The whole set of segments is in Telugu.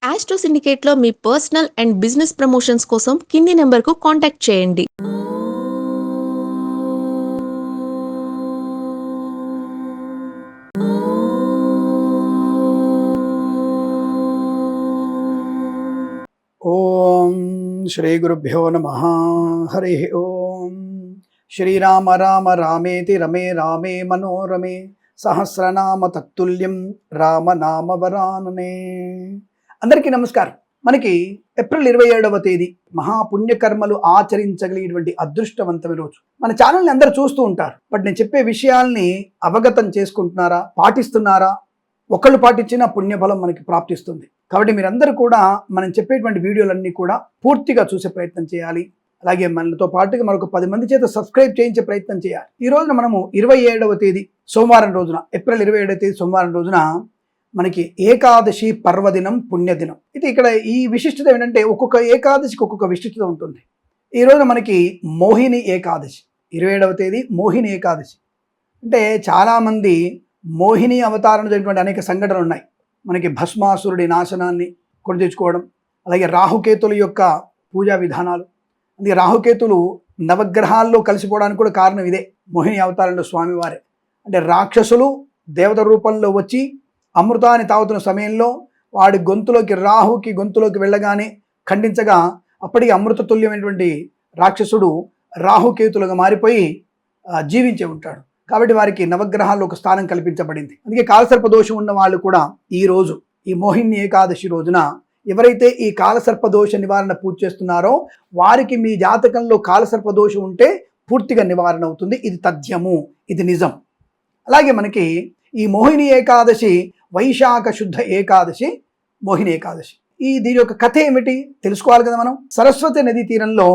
ఆస్ట్రో సిండికేట్లో మీ పర్సనల్ అండ్ బిజినెస్ ప్రమోషన్స్ కోసం కింది నెంబర్కు కాంటాక్ట్ చేయండి. ఓం శ్రీ గురుభ్యో నమః. హరి ఓం. శ్రీరామ రామ రామేతి రమే రామే మనోరమే సహస్రనామ తత్తుల్యం రామనామ వరాననే. అందరికీ నమస్కారం. మనకి ఏప్రిల్ 27వ తేదీ మహాపుణ్యకర్మలు ఆచరించగలిగేటువంటి అదృష్టవంతమైన రోజు. మన ఛానల్ని అందరూ చూస్తూ ఉంటారు, బట్ నేను చెప్పే విషయాల్ని అవగతం చేసుకుంటున్నారా, పాటిస్తున్నారా? ఒకళ్ళు పాటించిన పుణ్యఫలం మనకి ప్రాప్తిస్తుంది. కాబట్టి మీరందరూ కూడా మనం చెప్పేటువంటి వీడియోలన్నీ కూడా పూర్తిగా చూసే ప్రయత్నం చేయాలి. అలాగే మనతో పాటుగా మరొక 10 మంది చేత సబ్స్క్రైబ్ చేయించే ప్రయత్నం చేయాలి. ఈ రోజున మనము 27వ తేదీ సోమవారం రోజున, ఏప్రిల్ 27వ తేదీ సోమవారం రోజున మనకి ఏకాదశి పర్వదినం, పుణ్యదినం. ఇది ఇక్కడ ఈ విశిష్టత ఏంటంటే ఒక్కొక్క ఏకాదశికి ఒక్కొక్క విశిష్టత ఉంటుంది. ఈ రోజున మనకి మోహిని ఏకాదశి, 27వ తేదీ మోహిని ఏకాదశి. అంటే చాలామంది మోహిని అవతారం జరిగినటువంటి అనేక సంఘటనలు ఉన్నాయి. మనకి భస్మాసురుడి నాశనాన్ని కొని తెచ్చుకోవడం, అలాగే రాహుకేతుల యొక్క పూజా విధానాలు. అందుకే రాహుకేతులు నవగ్రహాల్లో కలిసిపోవడానికి కూడా కారణం ఇదే, మోహిని అవతారంలో స్వామివారే. అంటే రాక్షసులు దేవత రూపంలో వచ్చి అమృతాన్ని తాగుతున్న సమయంలో వాడి గొంతులోకి, రాహుకి గొంతులోకి వెళ్ళగానే ఖండించగా అప్పటికి అమృతతుల్యమైనటువంటి రాక్షసుడు రాహుకేతులుగా మారిపోయి జీవించే ఉంటాడు. కాబట్టి వారికి నవగ్రహాల్లో ఒక స్థానం కల్పించబడింది. అందుకే కాలసర్ప దోషం ఉన్న వాళ్ళు కూడా ఈ రోజు, ఈ మోహిని ఏకాదశి రోజున ఎవరైతే ఈ కాలసర్ప దోష నివారణ పూజ చేస్తున్నారో వారికి మీ జాతకంలో కాలసర్ప దోషం ఉంటే పూర్తిగా నివారణ అవుతుంది. ఇది తథ్యము, ఇది నిజం. అలాగే మనకి ఈ మోహిని ఏకాదశి వైశాఖ శుద్ధ ఏకాదశి, మోహిని ఏకాదశి. దీని యొక్క కథ ఏమిటి తెలుసుకోవాలి కదా మనం. సరస్వతి నదీ తీరంలో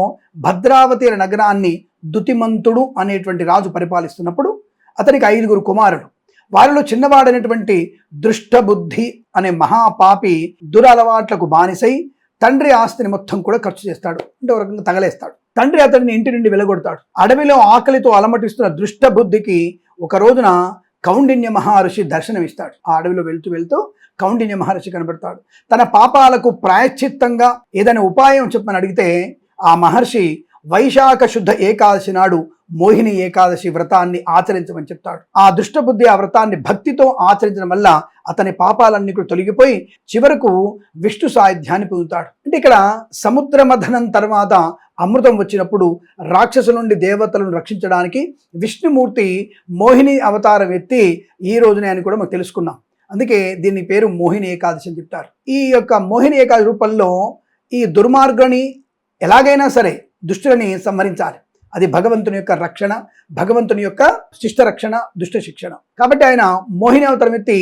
భద్రావతి నగరాన్ని దుతిమంతుడు అనేటువంటి రాజు పరిపాలిస్తున్నప్పుడు అతనికి 5గురు కుమారులు. వారిలో చిన్నవాడైనటువంటి దృష్టబుద్ధి అనే మహాపాపి దురలవాట్లకు బానిసై తండ్రి ఆస్తిని మొత్తం కూడా ఖర్చు చేస్తాడు, అంటే ఒక రకంగా తగలేస్తాడు. తండ్రి అతడిని ఇంటి నుండి వెలగొడతాడు. అడవిలో ఆకలితో అలమటిస్తున్న దృష్టబుద్ధికి ఒక రోజున కౌండిన్య మహర్షి దర్శనమిస్తాడు. ఆ అడవిలో వెళ్తూ వెళ్తూ కౌండిన్య మహర్షి కనబడతాడు. తన పాపాలకు ప్రాయశ్చిత్తంగా ఏదైనా ఉపాయం చెప్పని అడిగితే ఆ మహర్షి వైశాఖ శుద్ధ ఏకాదశి నాడు మోహిని ఏకాదశి వ్రతాన్ని ఆచరించమని చెప్తాడు. ఆ దుష్టబుద్ధి ఆ వ్రతాన్ని భక్తితో ఆచరించడం వల్ల అతని పాపాలన్నీ కూడా తొలగిపోయి చివరకు విష్ణు సాయుధ్యాన్ని పొందుతాడు. అంటే ఇక్కడ సముద్ర మథనం తర్వాత అమృతం వచ్చినప్పుడు రాక్షసుల నుండి దేవతలను రక్షించడానికి విష్ణుమూర్తి మోహిని అవతారం ఎత్తి ఈ రోజునే అని కూడా మనం తెలుసుకున్నాం. అందుకే దీని పేరు మోహిని ఏకాదశి అని చెప్తారు. ఈ యొక్క మోహిని ఏకాదశి రూపంలో ఈ దుర్మార్గుని ఎలాగైనా సరే దుష్టులని సంహరించాలి. అది భగవంతుని యొక్క రక్షణ, భగవంతుని యొక్క శిష్ట రక్షణ, దుష్ట శిక్షణ. కాబట్టి ఆయన మోహిని అవతారం ఎత్తి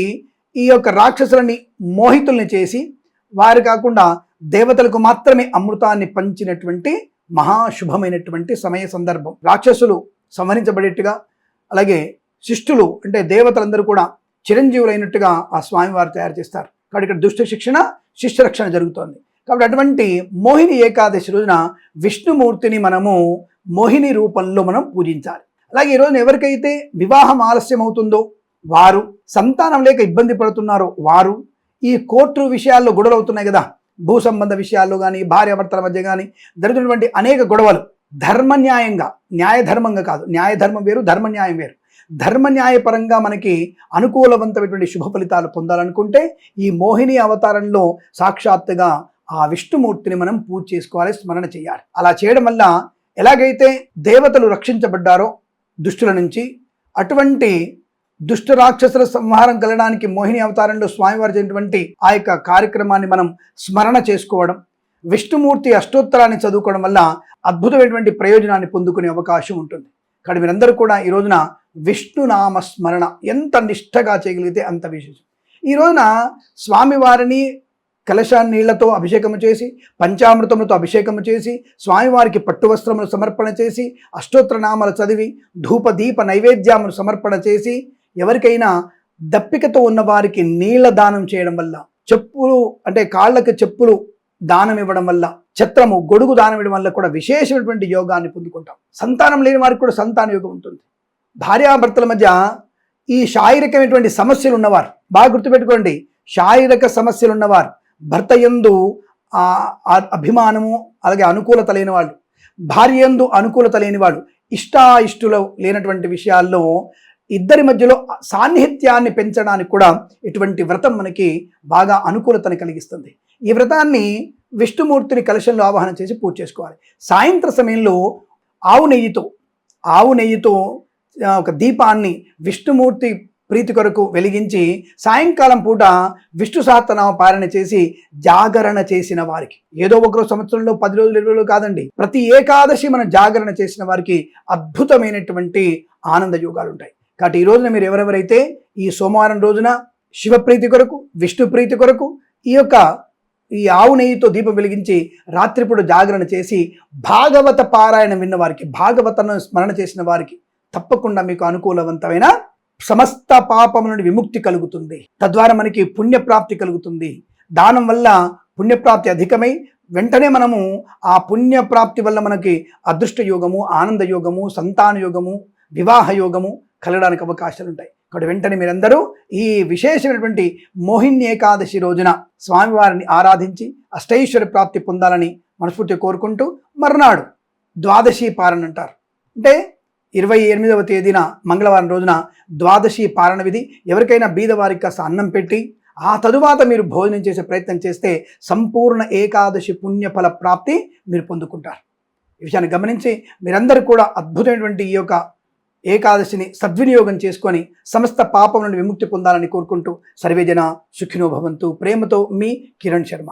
ఈ యొక్క రాక్షసులని మోహితుల్ని చేసి, వారు కాకుండా దేవతలకు మాత్రమే అమృతాన్ని పంచినటువంటి మహాశుభమైనటువంటి సమయ సందర్భం. రాక్షసులు సంహరించబడేట్టుగా, అలాగే శిష్టులు అంటే దేవతలందరూ కూడా చిరంజీవులైనట్టుగా ఆ స్వామివారు తయారు చేస్తారు. కాబట్టి ఇక్కడ దుష్ట శిక్షణ, శిష్ట రక్షణ జరుగుతోంది. కాబట్టి అటువంటి మోహిని ఏకాదశి రోజున విష్ణుమూర్తిని మనము మోహిని రూపంలో మనం పూజించాలి. అలాగే ఈరోజున ఎవరికైతే వివాహం ఆలస్యం అవుతుందో వారు, సంతానం లేక ఇబ్బంది పడుతున్నారో వారు, ఈ కోర్టు విషయాల్లో గొడవలు అవుతున్నాయి కదా, భూ సంబంధ విషయాల్లో కానీ, భార్యాభర్తల మధ్య కానీ జరుగుతున్నటువంటి అనేక గొడవలు ధర్మన్యాయంగా, న్యాయధర్మంగా కాదు, న్యాయధర్మం వేరు, ధర్మన్యాయం వేరు. ధర్మన్యాయపరంగా మనకి అనుకూలవంతమైనటువంటి శుభ ఫలితాలు పొందాలనుకుంటే ఈ మోహిని అవతారంలో సాక్షాత్తుగా ఆ విష్ణుమూర్తిని మనం పూజ చేసుకోవాలి, స్మరణ చేయాలి. అలా చేయడం వల్ల ఎలాగైతే దేవతలు రక్షించబడ్డారో దుష్టుల నుంచి, అటువంటి దుష్ట రాక్షసుల సంహారం కలగడానికి మోహిని అవతారంలో స్వామివారు చేసినటువంటి ఆ యొక్క కార్యక్రమాన్ని మనం స్మరణ చేసుకోవడం, విష్ణుమూర్తి అష్టోత్తరాన్ని చదువుకోవడం వల్ల అద్భుతమైనటువంటి ప్రయోజనాన్ని పొందుకునే అవకాశం ఉంటుంది. కాబట్టి మీరందరూ కూడా ఈ రోజున విష్ణునామ స్మరణ ఎంత నిష్ఠగా చేయగలిగితే అంత విశేషం. ఈ రోజున స్వామివారిని కలశాన్ని నీళ్లతో అభిషేకము చేసి, పంచామృతములతో అభిషేకము చేసి, స్వామివారికి పట్టు వస్త్రములు సమర్పణ చేసి, అష్టోత్తర నామాలు చదివి, ధూప దీప నైవేద్యములు సమర్పణ చేసి, ఎవరికైనా దప్పికతో ఉన్న వారికి నీళ్ల దానం చేయడం వల్ల, చెప్పులు అంటే కాళ్ళకి చెప్పులు దానం ఇవ్వడం వల్ల, ఛత్రము గొడుగు దానం ఇవ్వడం వల్ల కూడా విశేషమైనటువంటి యోగాన్ని పొందుకుంటాం. సంతానం లేని వారికి కూడా సంతాన యోగం ఉంటుంది. భార్యాభర్తల మధ్య ఈ శారీరకమైనటువంటి సమస్యలు ఉన్నవారు, బాగా గుర్తుపెట్టుకోండి, శారీరక సమస్యలు ఉన్నవారు, భర్త యందు అభిమానము అలాగే అనుకూలత లేని వాళ్ళు, భార్య యందు అనుకూలత లేని వాళ్ళు, ఇష్టాయిష్టులు లేనటువంటి విషయాల్లో ఇద్దరి మధ్యలో సాన్నిహిత్యాన్ని పెంచడానికి కూడా ఇటువంటి వ్రతం మనకి బాగా అనుకూలతని కలిగిస్తుంది. ఈ వ్రతాన్ని విష్ణుమూర్తిని కలశంలో ఆవాహన చేసి పూజ చేసుకోవాలి. సాయంత్ర సమయంలో ఆవు నెయ్యితో ఒక దీపాన్ని విష్ణుమూర్తి ప్రీతి కొరకు వెలిగించి సాయంకాలం పూట విష్ణు సహస్రనామ పారాయణ చేసి జాగరణ చేసిన వారికి, ఏదో ఒకరోజు సంవత్సరంలో 10 రోజులు 20 రోజులు కాదండి, ప్రతి ఏకాదశి మనం జాగరణ చేసిన వారికి అద్భుతమైనటువంటి ఆనంద యోగాలు ఉంటాయి. కాబట్టి ఈ రోజున మీరు ఎవరెవరైతే ఈ సోమవారం రోజున శివప్రీతి కొరకు, విష్ణు ప్రీతి కొరకు ఈ ఆవు నెయ్యితో దీపం వెలిగించి రాత్రిపూట జాగరణ చేసి భాగవత పారాయణం విన్న వారికి, భాగవతను స్మరణ చేసిన వారికి తప్పకుండా మీకు అనుకూలవంతమైన సమస్త పాపముల నుండి విముక్తి కలుగుతుంది. తద్వారా మనకి పుణ్యప్రాప్తి కలుగుతుంది. దానం వల్ల పుణ్యప్రాప్తి అధికమై వెంటనే మనము ఆ పుణ్యప్రాప్తి వల్ల మనకి అదృష్ట యోగము, ఆనంద యోగము, సంతాన యోగము, వివాహ యోగము కలగడానికి అవకాశాలు ఉంటాయి. కాబట్టి వెంటనే మీరందరూ ఈ విశేషమైనటువంటి మోహిని ఏకాదశి రోజున స్వామివారిని ఆరాధించి అష్టైశ్వర్య ప్రాప్తి పొందాలని మనస్ఫూర్తిగా కోరుకుంటూ, మర్నాడు ద్వాదశి పారణ అంటారు. అంటే 28వ తేదీన మంగళవారం రోజున ద్వాదశి పారణ విధి. ఎవరికైనా బీదవారికి కాస్త అన్నం పెట్టి ఆ తరువాత మీరు భోజనం చేసే ప్రయత్నం చేస్తే సంపూర్ణ ఏకాదశి పుణ్యఫల ప్రాప్తి మీరు పొందుకుంటారు. ఈ విషయాన్ని గమనించి మీరందరూ కూడా అద్భుతమైనటువంటి ఈ యొక్క ఏకాదశిని సద్వినియోగం చేసుకొని సమస్త పాపం నుండి విముక్తి పొందాలని కోరుకుంటూ సర్వేజన సుఖినో భవంతు. ప్రేమతో మీ కిరణ్ శర్మ.